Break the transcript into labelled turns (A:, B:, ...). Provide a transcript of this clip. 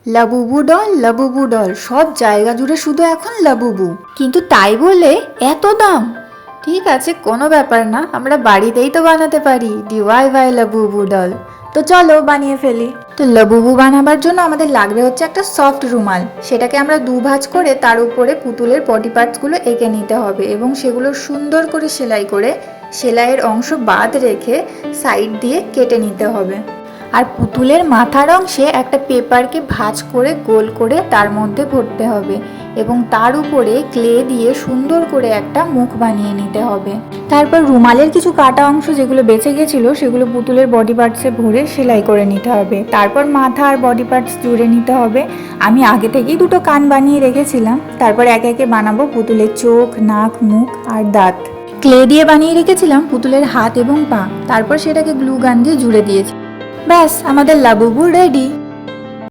A: Labubu doll সব জায়গা জুড়ে শুধু এখন লাবুবু, কিন্তু তাই বলে এত দাম? ঠিক আছে, কোনো ব্যাপার না, আমরা বাড়িতেই তো বানাতে পারি DIY লাবুবু ডল। তো চলো বানিয়ে ফেলি। তো লাবুবু বানাবার জন্য আমাদের লাগবে হচ্ছে একটা সফট রুমাল। সেটাকে আমরা দুভাঁজ করে তার উপরে পুতুলের বডি পার্টসগুলো এঁকে নিতে হবে এবং সেগুলো সুন্দর করে সেলাই করে সেলাইয়ের অংশ বাদ রেখে সাইড দিয়ে কেটে নিতে হবে। আর পুতুলের মাথার অংশে একটা পেপারকে ভাঁজ করে গোল করে তার মধ্যে ভরতে হবে এবং তার উপরে ক্লে দিয়ে সুন্দর করে একটা মুখ বানিয়ে নিতে হবে। তারপর রুমালের কিছু কাটা অংশ যেগুলো বেঁচে গেছিলো সেগুলো পুতুলের বডি পার্টসে ভরে সেলাই করে নিতে হবে। তারপর মাথা আর বডি পার্টস জুড়ে নিতে হবে। আমি আগে থেকেই দুটো কান বানিয়ে রেখেছিলাম। তারপর একে একে বানাবো পুতুলের চোখ, নাক, মুখ আর দাঁত। ক্লে দিয়ে বানিয়ে রেখেছিলাম পুতুলের হাত এবং পা। তারপর সেটাকে গ্লু গান দিয়ে জুড়ে দিয়েছি। ব্যাস, আমাদের লাবুবু রেডি।